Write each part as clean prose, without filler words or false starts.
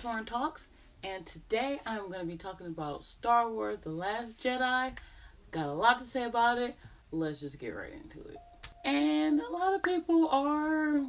Torin Talks, and today I'm going to be talking about Star Wars The Last Jedi. Got a lot to say about it. Let's just get right into it. And a lot of people are,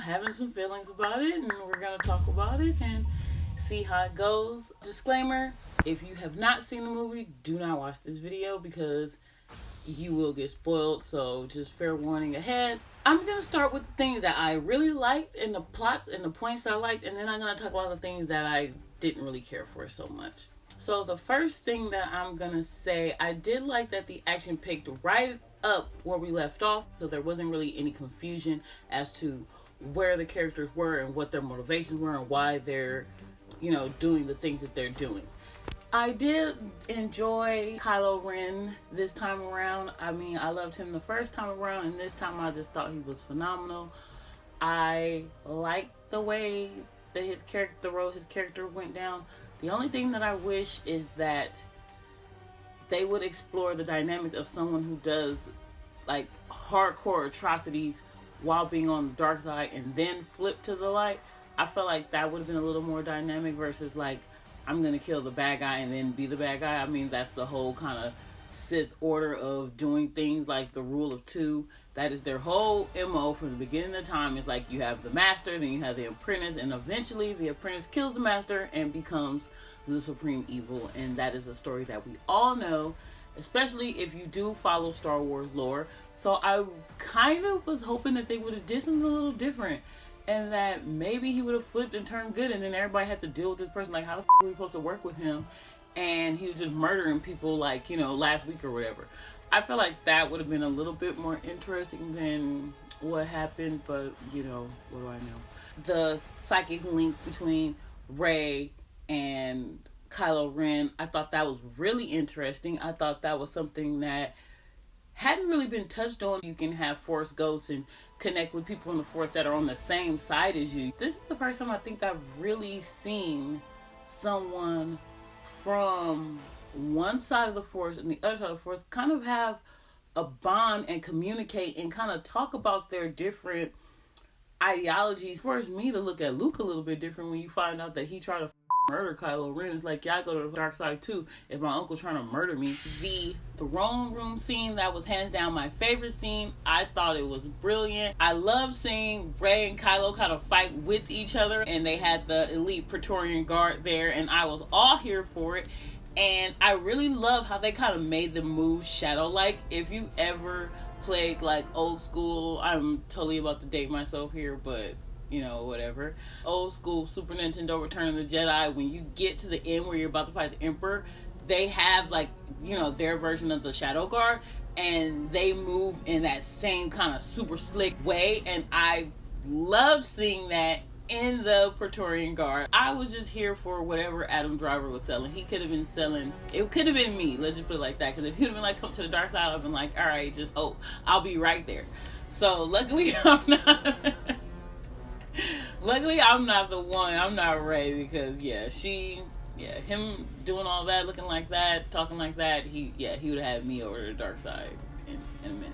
having some feelings about it, and we're going to talk about it and see how it goes. Disclaimer, if you have not seen the movie, do not watch this video because you will get spoiled, so just fair warning ahead. I'm going to start with the things that I really liked and the plots and the points that I liked, and then I'm going to talk about the things that I didn't really care for so much. So the first thing that I'm going to say, I did like that the action picked right up where we left off, so there wasn't really any confusion as to where the characters were and what their motivations were and why they're, doing the things that they're doing. I did enjoy Kylo Ren this time around. I mean, I loved him the first time around, and this time I just thought he was phenomenal. I liked the way that his character went down. The only thing that I wish is that they would explore the dynamic of someone who does like hardcore atrocities while being on the dark side and then flip to the light. I felt like that would have been a little more dynamic versus like, I'm going to kill the bad guy and then be the bad guy. I mean, that's the whole kind of Sith order of doing things, like the rule of two. That is their whole MO from the beginning of time. It's like you have the master, then you have the apprentice, and eventually the apprentice kills the master and becomes the supreme evil. And that is a story that we all know, especially if you do follow Star Wars lore. So I kind of was hoping that they would have did something a little different, and that maybe he would have flipped and turned good, and then everybody had to deal with this person. Like, how the f*** are we supposed to work with him? And he was just murdering people, like, last week or whatever. I feel like that would have been a little bit more interesting than what happened, but, what do I know? The psychic link between Rey and Kylo Ren, I thought that was really interesting. I thought that was something that hadn't really been touched on. You can have Force ghosts and connect with people in the Force that are on the same side as you. This is the first time I think I've really seen someone from one side of the Force and the other side of the Force kind of have a bond and communicate and kind of talk about their different ideologies. Forced me to look at Luke a little bit different when you find out that he tried to murder Kylo Ren. It's like, yeah, I go to the dark side too if my uncle's trying to murder me. The throne room scene, that was hands down my favorite scene. I thought it was brilliant. I love seeing Rey and Kylo kind of fight with each other, and they had the elite Praetorian Guard there, and I was all here for it. And I really love how they kind of made them move shadow-like. If you ever played like old school, I'm totally about to date myself here, but whatever. Old school Super Nintendo Return of the Jedi, when you get to the end where you're about to fight the Emperor, they have like, their version of the Shadow Guard, and they move in that same kind of super slick way, and I loved seeing that in the Praetorian Guard. I was just here for whatever Adam Driver was selling. He could have been selling, it could have been me, let's just put it like that, because if he would have been like, come to the dark side, I'd have been like, alright, I'll be right there. So luckily I'm not the one. I'm not Rey, because him doing all that, looking like that, talking like that, he would have had me over to the dark side in a minute.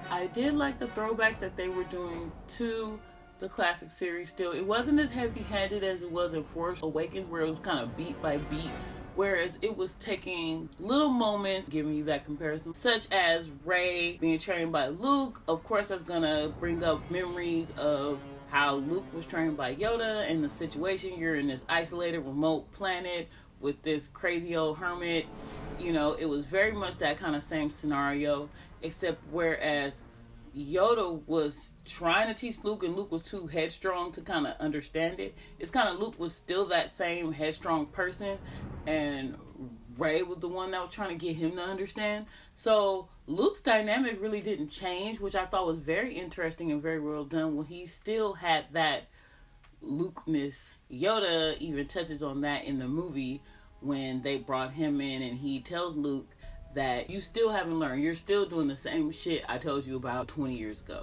I did like the throwback that they were doing to the classic series still. It wasn't as heavy-handed as it was in Force Awakens, where it was kind of beat by beat, whereas it was taking little moments, giving you that comparison, such as Rey being trained by Luke. Of course, that's gonna bring up memories of how Luke was trained by Yoda and the situation. You're in this isolated, remote planet with this crazy old hermit. It was very much that kind of same scenario, except whereas Yoda was trying to teach Luke and Luke was too headstrong to kind of understand it. It's kind of Luke was still that same headstrong person, and Rey was the one that was trying to get him to understand. So Luke's dynamic really didn't change, which I thought was very interesting and very well done, when he still had that Luke-ness. Yoda even touches on that in the movie when they brought him in, and he tells Luke that you still haven't learned. You're still doing the same shit I told you about 20 years ago.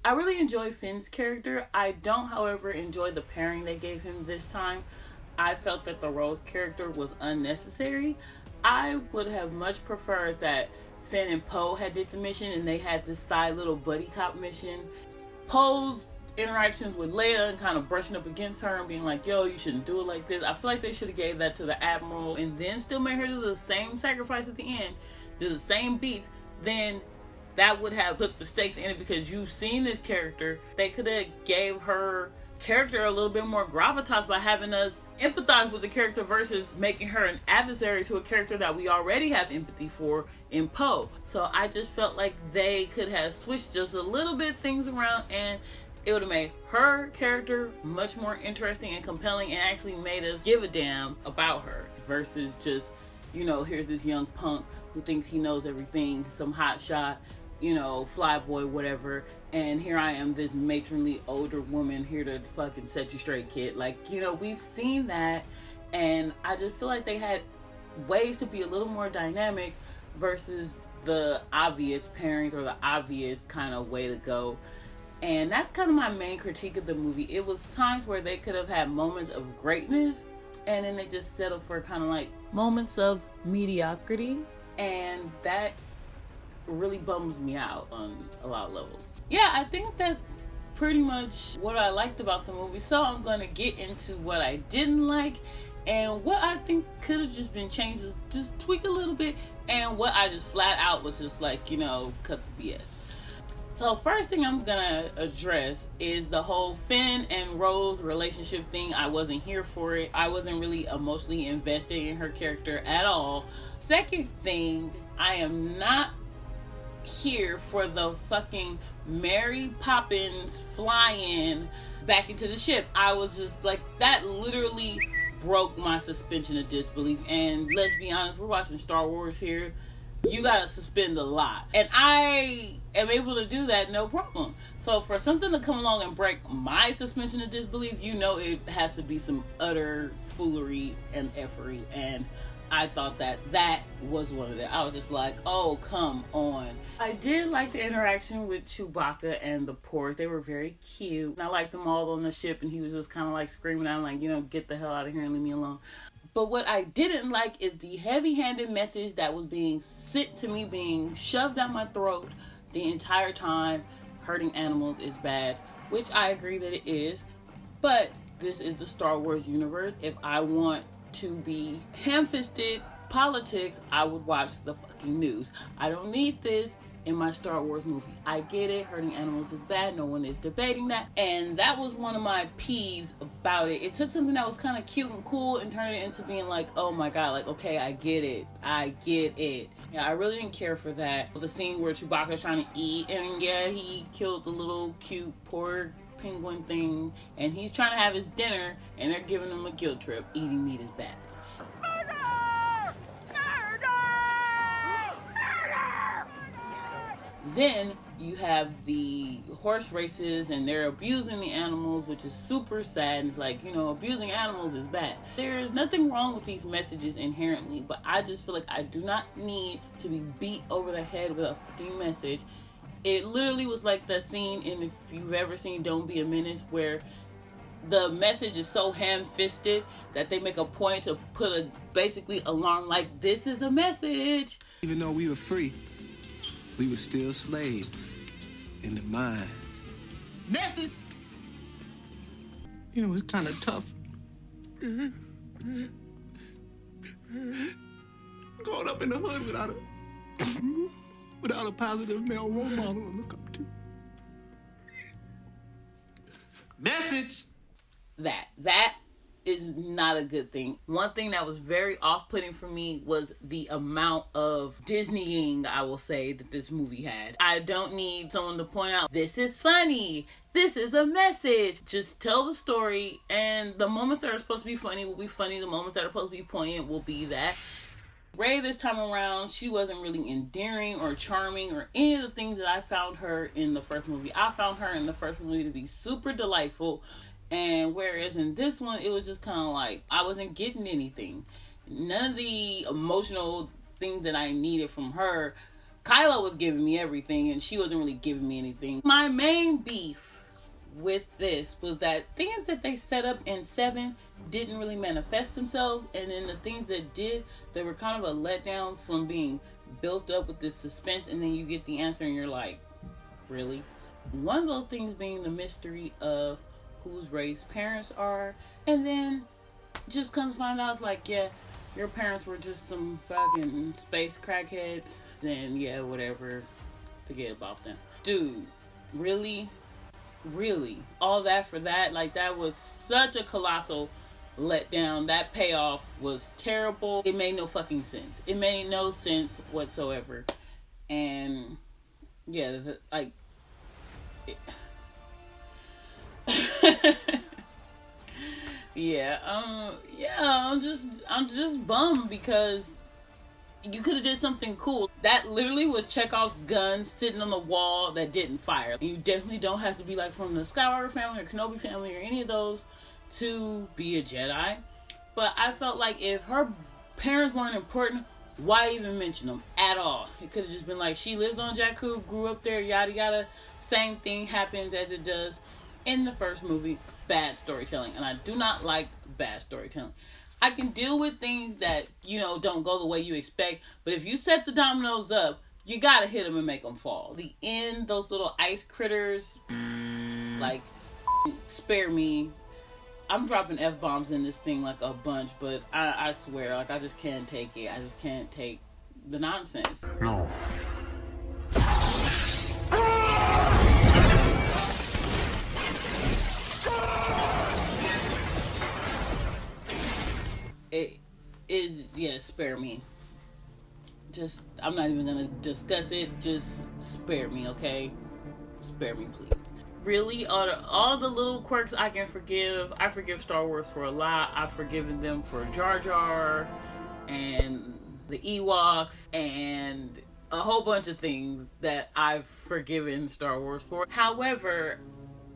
I really enjoy Finn's character. I don't, however, enjoy the pairing they gave him this time. I felt that the Rose character was unnecessary. I would have much preferred that Finn and Poe had did the mission and they had this side little buddy cop mission. Poe's interactions with Leia and kind of brushing up against her and being like, yo, you shouldn't do it like this. I feel like they should have gave that to the Admiral and then still made her do the same sacrifice at the end, do the same beats. Then that would have put the stakes in it, because you've seen this character. They could have gave her character a little bit more gravitas by having us empathize with the character versus making her an adversary to a character that we already have empathy for in Poe. So I just felt like they could have switched just a little bit things around, and it would have made her character much more interesting and compelling and actually made us give a damn about her versus just, you know, here's this young punk who thinks he knows everything, some hot shot, you know, fly boy, whatever, and here I am, this matronly older woman here to fucking set you straight, kid. Like, you know, we've seen that, and I just feel like they had ways to be a little more dynamic versus the obvious pairing or the obvious kind of way to go. And that's kind of my main critique of the movie. It was times where they could have had moments of greatness, and then they just settled for kind of like moments of mediocrity, and that really bums me out on a lot of levels. Yeah, I think that's pretty much what I liked about the movie. So I'm going to get into what I didn't like and what I think could have just been changed, just tweak a little bit, and what I just flat out was just like, you know, cut the BS. So first thing I'm gonna address is the whole Finn and Rose relationship thing. I wasn't here for it. I wasn't really emotionally invested in her character at all. Second thing, I am not here for the fucking Mary Poppins flying back into the ship. I was just like, that literally broke my suspension of disbelief. And let's be honest, we're watching Star Wars here. You gotta suspend a lot, and I am able to do that no problem. So for something to come along and break my suspension of disbelief, you know it has to be some utter foolery and effery, and I thought that was one of them. I was just like, oh, come on. I did like the interaction with Chewbacca and the Porg. They were very cute, and I liked them all on the ship, and he was just kind of like screaming at him like, you know, get the hell out of here and leave me alone. But what I didn't like is the heavy-handed message that was being sent to me, being shoved down my throat the entire time. Hurting animals is bad, which I agree that it is. But this is the Star Wars universe. If I want to be ham-fisted politics, I would watch the fucking news. I don't need this in my Star Wars movie. I get it, hurting animals is bad, no one is debating that, and that was one of my peeves about it. It took something that was kind of cute and cool and turned it into being like, oh my god, like, okay, I get it. Yeah, I really didn't care for that. The scene where Chewbacca's trying to eat, and yeah, he killed the little cute Porg penguin thing, and he's trying to have his dinner, and they're giving him a guilt trip. Eating meat is bad. Then you have the horse races, and they're abusing the animals, which is super sad. And it's like, you know, abusing animals is bad. There's nothing wrong with these messages inherently, but I just feel like I do not need to be beat over the head with a fucking message. It literally was like that scene in, if you've ever seen Don't Be a Menace, where the message is so ham-fisted that they make a point to put a basically alarm like, this is a message. Even though we were free, we were still slaves in the mind. Message! You know, it's kind of tough. Growing up in the hood without a positive male role model to look up to. Message! That is not a good thing. One thing that was very off-putting for me was the amount of Disneying, I will say, that this movie had. I don't need someone to point out, this is funny, this is a message. Just tell the story, and the moments that are supposed to be funny will be funny. The moments that are supposed to be poignant will be that. Rey this time around, she wasn't really endearing or charming or any of the things that I found her in the first movie. I found her in the first movie to be super delightful. And whereas in this one, it was just kind of like, I wasn't getting anything. None of the emotional things that I needed from her. Kylo was giving me everything, and she wasn't really giving me anything. My main beef with this was that things that they set up in 7 didn't really manifest themselves. And then the things that did, they were kind of a letdown from being built up with this suspense. And then you get the answer and you're like, really? One of those things being the mystery of whose race parents are, and then just comes to find out it's like, yeah, your parents were just some fucking space crackheads, then yeah, whatever, forget about them. Dude, really? All that for that? Like, that was such a colossal letdown. That payoff was terrible. It made no fucking sense. It made no sense whatsoever. And yeah, like yeah, I'm just bummed because you could have did something cool. That literally was Chekhov's gun sitting on the wall that didn't fire. You definitely don't have to be like from the Skywalker family or Kenobi family or any of those to be a Jedi. But I felt like if her parents weren't important, why even mention them at all? It could have just been like, she lives on Jakku, grew up there, yada yada. Same thing happens as it does in the first movie. Bad storytelling. And I do not like bad storytelling. I can deal with things that, you know, don't go the way you expect. But if you set the dominoes up, you gotta hit them and make them fall. The end, those little ice critters, like, spare me. I'm dropping F-bombs in this thing like a bunch, but I swear, like, I just can't take it. I just can't take the nonsense. No. It is, yeah, spare me. Just, I'm not even gonna discuss it. Just spare me, okay? Spare me, please. Really, all the little quirks I can forgive. I forgive Star Wars for a lot. I've forgiven them for Jar Jar and the Ewoks and a whole bunch of things that I've forgiven Star Wars for. However,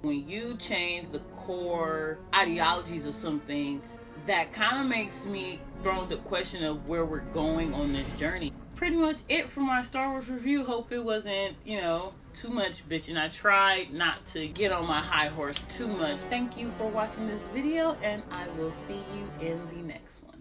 when you change the core ideologies of something, that kind of makes me throw the question of where we're going on this journey. Pretty much it for my Star Wars review. Hope it wasn't, you know, too much bitching. I tried not to get on my high horse too much. Thank you for watching this video, and I will see you in the next one.